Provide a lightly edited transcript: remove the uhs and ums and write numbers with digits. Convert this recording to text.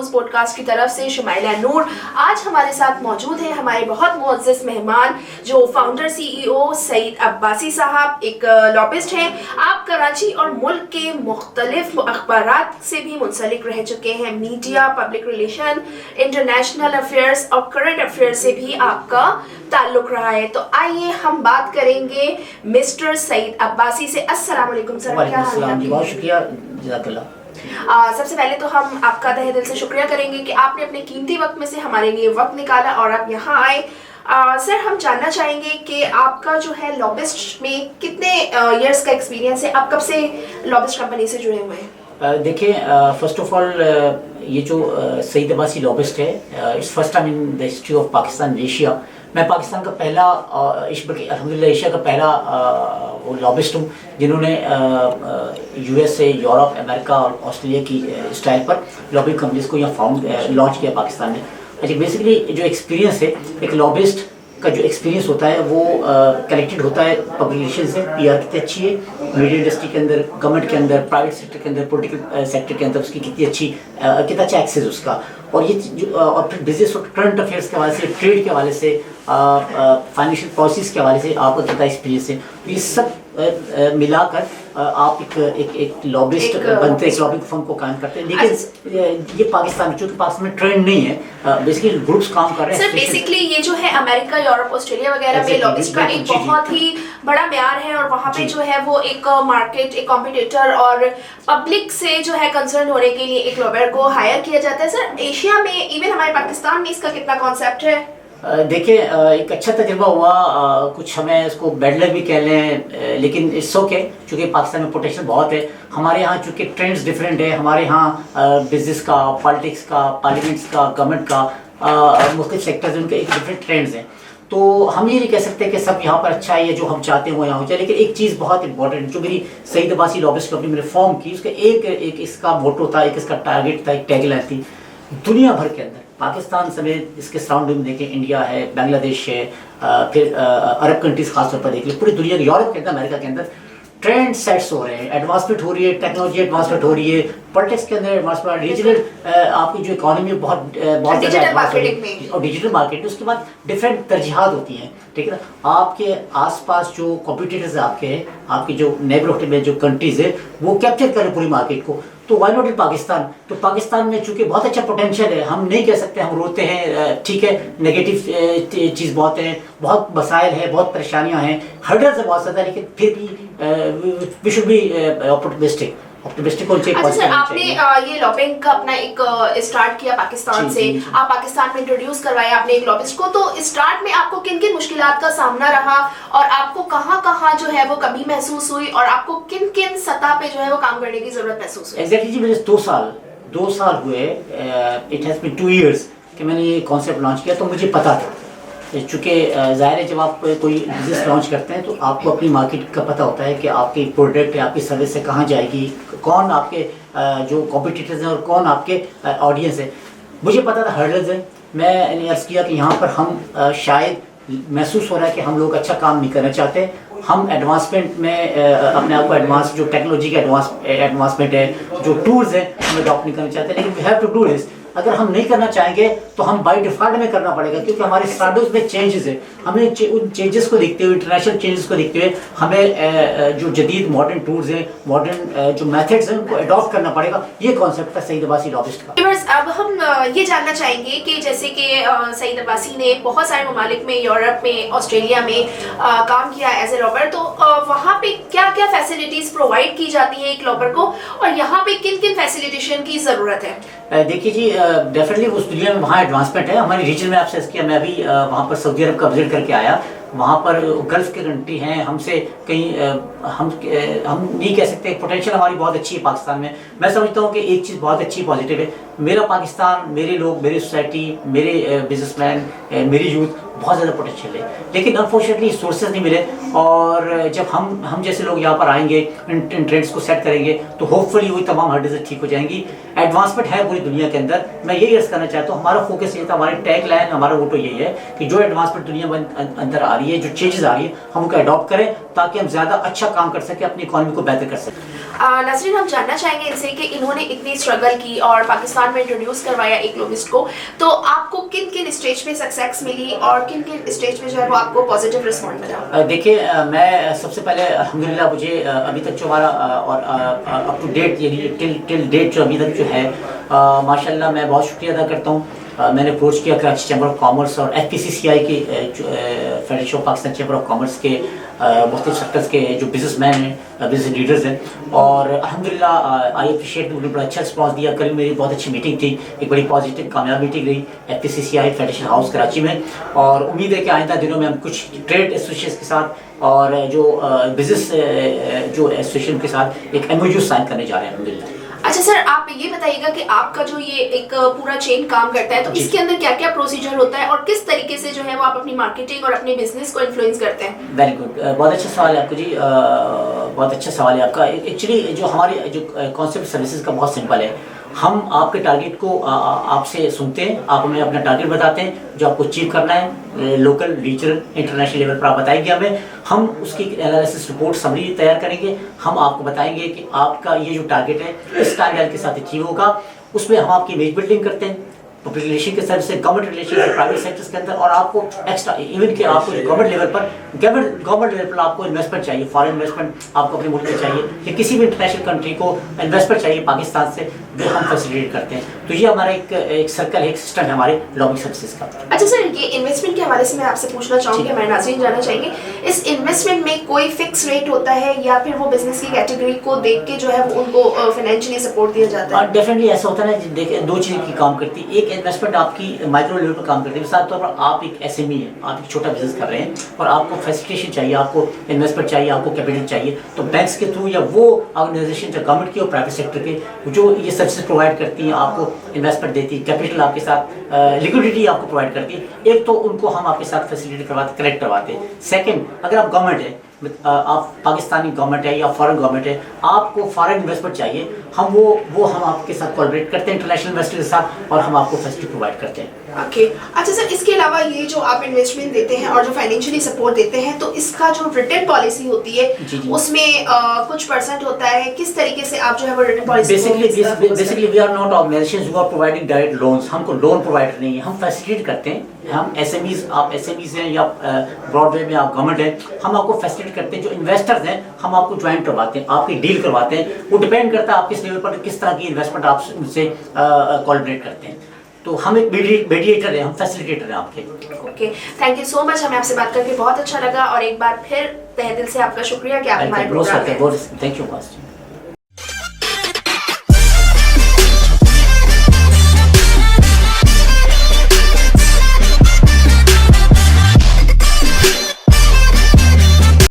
News podcast की तरफ से शुमाइला नूर। आज हमारे साथ मौजूद हैं हमारे बहुत मुअज़्ज़ज़ मेहमान जो फाउंडर CEO सईद अब्बासी साहब, एक लॉबिस्ट हैं। आप कराची और मुल्क के मुख्तलिफ अखबारात से भी मुंसलिक रह चुके हैं। Media, public relation, international affairs और करंट अफेयर्स से भी आपका ताल्लुक रहा है। तो आइए हम बात करेंगे मिस्टर सईद अब्बासी से। अस्सलाम वालेकुम सर, क्या हाल है? बहुत शुक्रिया, जज़ाकल्लाह। सबसे पहले तो हम आपका तहे दिल से शुक्रिया करेंगे कि आपने अपने कीमती वक्त में से हमारे लिए वक्त निकाला और आप यहाँ आए। सर, हम जानना चाहेंगे कि आपका जो है लॉबिस्ट में कितने इयर्स का एक्सपीरियंस है? आप कब से लॉबिस्ट कंपनी से जुड़े हुए हैं? देखिए, फर्स्ट ऑफ ऑल ये जो सईद अब्बासी लॉबिस्ट है, it's first time in the history of Pakistan Asia. मैं पाकिस्तान का पहला अल्हम्दुलिल्लाह एशिया का पहला वो लॉबिस्ट हूँ जिन्होंने USA, यूरोप, अमेरिका और ऑस्ट्रेलिया की स्टाइल पर लॉबिंग कंपनीज को यहाँ लॉन्च किया पाकिस्तान में। अच्छा, बेसिकली जो एक्सपीरियंस है, एक लॉबिस्ट का जो एक्सपीरियंस होता है वो कनेक्टेड होता है पब्लिक रिलेशन से। PR कितनी अच्छी है मीडिया इंडस्ट्री के अंदर, गवर्नमेंट के अंदर, प्राइवेट सेक्टर के अंदर, पॉलिटिकल सेक्टर के अंदर उसकी कितनी अच्छी कितना अच्छा एक्सेस उसका, और ये और फिर बिजनेस और करंट अफेयर्स के हवाले से, ट्रेड के हवाले से, फाइनेंशियल पॉलिसीज़ के हवाले से आपका कितना एक्सपीरियंस है। ये सब मिलाकर आप एक लॉबिस्ट बनते हैं, एक लॉबिंग फर्म को काम करते हैं। लेकिन ये पाकिस्तान, चूँकि पाकिस्तान में ट्रेंड नहीं है, बेसिकली ग्रुप्स काम कर रहे हैं। सर, बेसिकली ये जो है अमेरिका, यूरोप, ऑस्ट्रेलिया वगैरह में लॉबिस्ट का एक बहुत ही बड़ा म्यार है और वहाँ पे जो है वो एक मार्केट, एक कॉम्पिटिटर और पब्लिक से जो है कंसर्न होने के लिए एक लॉबियर को हायर किया जाता है। सर, एशिया में, इवन हमारे पाकिस्तान में इसका कितना कॉन्सेप्ट है? देखिए, एक अच्छा तजुर्बा हुआ, कुछ हमें इसको बैड लक भी कह लें, लेकिन इट्स ओके, चूँकि पाकिस्तान में पोटेंशियल बहुत है। हमारे यहाँ चूँकि ट्रेंड्स डिफरेंट है, हमारे यहाँ बिजनेस का, पॉलिटिक्स का, पार्लियामेंट्स का, गवर्नमेंट का, मुख्तलिफ सेक्टर्स उनके एक डिफरेंट ट्रेंड्स हैं। तो हम ये नहीं कह सकते कि सब यहाँ पर अच्छा है, जो हम चाहते हैं वो यहाँ हो जाए। लेकिन एक चीज़ बहुत इंपॉर्टेंट, जो मेरी सईद अब्बासी लॉबिस्ट कंपनी मैंने फॉर्म की, उसका एक इसका मोटो था, एक इसका टारगेट था, एक टैगलाइन थी। दुनिया भर के अंदर, पाकिस्तान समेत इसके सराउंडिंग में देखें, इंडिया है, बांग्लादेश है, फिर अरब कंट्रीज़ खासतौर पर देख लें, पूरी दुनिया, यूरोप के अंदर, अमेरिका के अंदर ट्रेंड सेट्स हो रहे हैं, एडवांसमेंट हो रही है, टेक्नोलॉजी एडवांसमेंट हो रही है, पॉलिटिक्स के अंदर एडवांसमेंट, रीजनल आपकी जो इकॉनमी बहुत ज़्यादा एडवांस हो रही है, और डिजिटल मार्केट, उसके बाद डिफरेंट तरजीहात होती हैं, ठीक है ना। आपके आसपास जो कॉम्पिटिटर्स आपके हैं, आपकी जो नेबरहुड में जो कंट्रीज़ है, वो कैप्चर करें पूरी मार्केट को। तो वाई नॉट इन पाकिस्तान? तो पाकिस्तान में चूँकि बहुत अच्छा पोटेंशियल है, हम नहीं कह सकते हम रोते हैं, ठीक है, नेगेटिव चीज़ बहुत है, बहुत मसाइल है, बहुत परेशानियां हैं, हर्डल्स है बहुत ज़्यादा, लेकिन फिर भी वी शुड बी ऑप्टिमिस्टिक होना चाहिए। अच्छा सर, आपने ये लॉबिंग का अपना एक स्टार्ट किया पाकिस्तान से, आप पाकिस्तान में इंट्रोड्यूस करवाया आपने एक लॉबिस्ट को। तो स्टार्ट में आपको किन किन मुश्किलात का सामना रहा और आपको कहाँ कहाँ जो है वो कमी महसूस हुई और आपको किन किन सतह पे जो है वो काम करने की जरूरत महसूस हुई? एग्जैक्टली जी, मुझे 2 साल हुए, इट हैज़ बीन 2 years कि मैंने ये कॉन्सेप्ट लॉन्च किया। तो मुझे पता था, चूँकि ज़ाहिर है जब आप कोई बिज़नेस लॉन्च करते हैं तो आपको अपनी मार्केट का पता होता है कि आपकी प्रोडक्ट है, आपकी सर्विस है, कहाँ जाएगी, कौन आपके जो कॉम्पिटिटर्स हैं और कौन आपके ऑडियंस है। मुझे पता था हर्डल्स हैं। मैंने अर्ज़ किया कि यहाँ पर हम शायद महसूस हो रहा है कि हम लोग अच्छा काम नहीं करना चाहते, हम एडवांसमेंट में अपने आप को एडवांस, जो टेक्नोलॉजी का एडवांसमेंट है, जो टूल्स हैं, हम अडॉप्ट नहीं करना चाहते। लेकिन we have to do this. अगर हम नहीं करना चाहेंगे तो हम बाय डिफ़ॉल्ट में करना पड़ेगा, क्योंकि हमारे स्टैंडर्ड्स में चेंजेस है। हमें उन चेंजेस को देखते हुए, इंटरनेशनल चेंजेस को देखते हुए, हमें जो जदीद मॉडर्न टूल्स हैं, मॉडर्न जो मेथड्स हैं, उनको अडॉप्ट करना पड़ेगा। ये कॉन्सेप्ट था सईद अब्बासी लॉबिस्ट का। अब हम ये जानना चाहेंगे कि जैसे कि सईद अब्बासी ने बहुत सारे ममालिक में, यूरोप में, ऑस्ट्रेलिया में काम किया एज ए लॉबर, तो वहाँ पे क्या क्या फैसिलिटीज़ प्रोवाइड की जाती है एक लॉबर को और यहाँ पे किन किन फैसिलिटेशन की ज़रूरत है? देखिए जी, डेफिनेटली उस दुनिया में वहाँ एडवांसमेंट है। हमारी रीजन में आपसे किया, मैं अभी वहाँ पर सऊदी अरब का विजिट करके आया। वहाँ पर गल्फ की कंट्री हैं, हमसे कहीं हम नहीं कह सकते, पोटेंशियल हमारी बहुत अच्छी है पाकिस्तान में। मैं समझता हूँ कि एक चीज़ बहुत अच्छी पॉजिटिव है, मेरा पाकिस्तान, मेरे लोग, मेरी सोसाइटी, मेरे बिजनेसमैन, मेरी यूथ, बहुत ज़्यादा पोटेंशियल है। लेकिन अनफॉर्चुनेटली सोर्सेज नहीं मिले, और जब हम जैसे लोग यहाँ पर आएंगे, इन ट्रेंड्स को सेट करेंगे, तो होपफुली वही तमाम हर्डल्स ठीक हो जाएंगी। एडवांसमेंट है पूरी दुनिया के अंदर। मैं यही अर्ज़ करना चाहता हूँ, हमारा फोकस ये था, हमारी टैग लाइन, हमारा मोटो यही है कि जो एडवांसमेंट दुनिया में अंदर आ रही है, जो चेंजेस आ रही है, हम उनको अडॉप्ट करें ताकि हम ज़्यादा अच्छा काम कर सकें, अपनी इकॉनमी को बेहतर कर सकें। नसरीन, हम जानना चाहेंगे इनसे कि इन्होंने इतनी स्ट्रगल की और पाकिस्तान मेहमान में इंट्रोड्यूस करवाया एक लोबिस्ट को, तो आपको किन किन स्टेज पे सक्सेस मिली और किन किन स्टेज पे जो है वो आपको पॉजिटिव रिस्पॉन्ड मिला? देखिए, मैं सबसे पहले अल्हम्दुलिल्लाह मुझे अभी तक जो हमारा और अप टू डेट यानी टिल डेट जो अभी तक जो है माशाल्लाह मैं बहुत शुक्रिया अदा करता हूँ। मैंने अप्रोच किया कराची चैम्बर ऑफ कॉमर्स और FPCCI के federation of Pakistan chamber of commerce के मुख्तलिफ सेक्टर्स के जो बिजनेसमैन हैं, बिजनेस लीडर्स हैं, और अल्हम्दुलिल्लाह आई अप्रिशिएट, उन्होंने बड़ा अच्छा रिस्पॉन्स दिया। कल मेरी बहुत अच्छी मीटिंग थी, एक बड़ी पॉजिटिव कामयाब मीटिंग रही FPCCI फेडरेशन हाउस कराची में, और उम्मीद है कि आइंदा दिनों में हम कुछ ट्रेड एसोसिएशन के साथ और जो बिजनेस जो एसोसिएशन के साथ एक MOU साइन करने जा रहे हैं अल्हम्दुलिल्लाह। अच्छा सर, आप ये बताइएगा कि आपका जो ये एक पूरा चेन काम करता है, तो इसके अंदर क्या क्या प्रोसीजर होता है और किस तरीके से जो है वो आप अपनी मार्केटिंग और अपने बिजनेस को इन्फ्लुएंस करते हैं? वेरी गुड, बहुत अच्छा सवाल है आपको जी, बहुत अच्छा सवाल है आपका। एक्चुअली जो हमारी जो कॉन्सेप्ट सर्विसेज का बहुत सिंपल है। हम आपके टारगेट को आपसे सुनते हैं, आप हमें अपना टारगेट बताते हैं जो आपको अचीव करना है, लोकल, रीजनल, इंटरनेशनल लेवल पर आप बताएंगे हमें, हम उसकी एनालिसिस रिपोर्ट समरी तैयार करेंगे, हम आपको बताएंगे कि आपका ये जो टारगेट है इस टारगेट के साथ अचीव होगा। उसमें हम आपकी इमेज बिल्डिंग करते हैं, पब्लिक रिलेशन के सर्विस से, गवर्नमेंट रिलेशन से, प्राइवेट सेक्टर्स के अंदर, और आपको एक्स्ट्रा इवन के आपको गवर्नमेंट लेवल पर आपको इन्वेस्टमेंट चाहिए, फॉरेन इन्वेस्टमेंट आपको अपने मुल्क में चाहिए, या किसी भी इंटरनेशनल कंट्री को इन्वेस्टमेंट चाहिए पाकिस्तान से, वो हम फैसिलिटेट करते हैं। तो ये हमारा एक सर्कल है, एक सिस्टम है हमारे लॉबिंग सर्विसेज का। अच्छा सर, ये इन्वेस्टमेंट के हवाले से मैं आपसे पूछना चाहूँगी, हमारे नाज़रीन जानना चाहेंगे, इस इन्वेस्टमेंट में कोई फिक्स रेट होता है या फिर वो बिजनेस की कैटेगरी को देख के जो है वो उनको फाइनेंशियली सपोर्ट दिया जाता है? डेफिनेटली ऐसा होता है ना, देखिए दो चीज़ की काम करती है। एक इन्वेस्टमेंट आपकी माइक्रो लेवल पर काम करती है, मिसाल तौर पर आप एक SME है, आप एक छोटा बिजनेस कर रहे हैं और आपको फैसिलिटेशन चाहिए, आपको इन्वेस्टमेंट चाहिए, आपको कैपिटल चाहिए, तो बैंक्स के थ्रू या वो ऑर्गेनाइजेशन जो गवर्नमेंट की और प्राइवेट सेक्टर के जो ये सर्विसेज प्रोवाइड करती हैं, आपको इन्वेस्टमेंट देती है, कैपिटल आपके साथ, लिक्विडिटी आपको प्रोवाइड करती है। एक तो उनको हम आपके साथ फैसिलिटी करवाते, कनेक्ट करवाते हैं। सेकेंड, अगर आप गवर्नमेंट है, आप पाकिस्तानी गवर्नमेंट है या फॉरेन गवर्नमेंट है, आपको फॉरेन इन्वेस्टमेंट चाहिए, हम वो हम आपके साथ कोलैबोरेट करते हैं इंटरनेशनल इन्वेस्टर के साथ, और हम आपको फैसिलिटी प्रोवाइड करते हैं। ओके अच्छा सर, इसके अलावा ये जो आप इन्वेस्टमेंट देते हैं और जो फाइनेंशियली सपोर्ट देते हैं, तो इसका जो रिटर्न पॉलिसी होती है उसमें कुछ परसेंट होता है, किस तरीके से आप जो है वो return policy? Basically we are not organisations who are providing direct loans, हमको लोन प्रोवाइडर नहीं है, हम फैसिलिटेट करते हैं। हम SMEs, आप SMEs हैं या ब्रॉडवे में आप गवर्नमेंट है, हम आपको फैसिलिटेट करते हैं। जो इन्वेस्टर्स हैं हम आपको ज्वाइन करवाते हैं, आपकी डील करवाते हैं, वो डिपेंड करता है आप किस लेवल पर किस तरह की इन्वेस्टमेंट आप उनसे कोलैबोरेट करते हैं। तो हम एक मीडिएटर हैं, हम फैसिलिटेटर हैं आपके। Okay, thank you so much, हमें आपसे बात करके बहुत अच्छा लगा, और एक बार फिर तहे दिल से आपका शुक्रिया कि आप हमारे प्रोग्राम में। Thank you.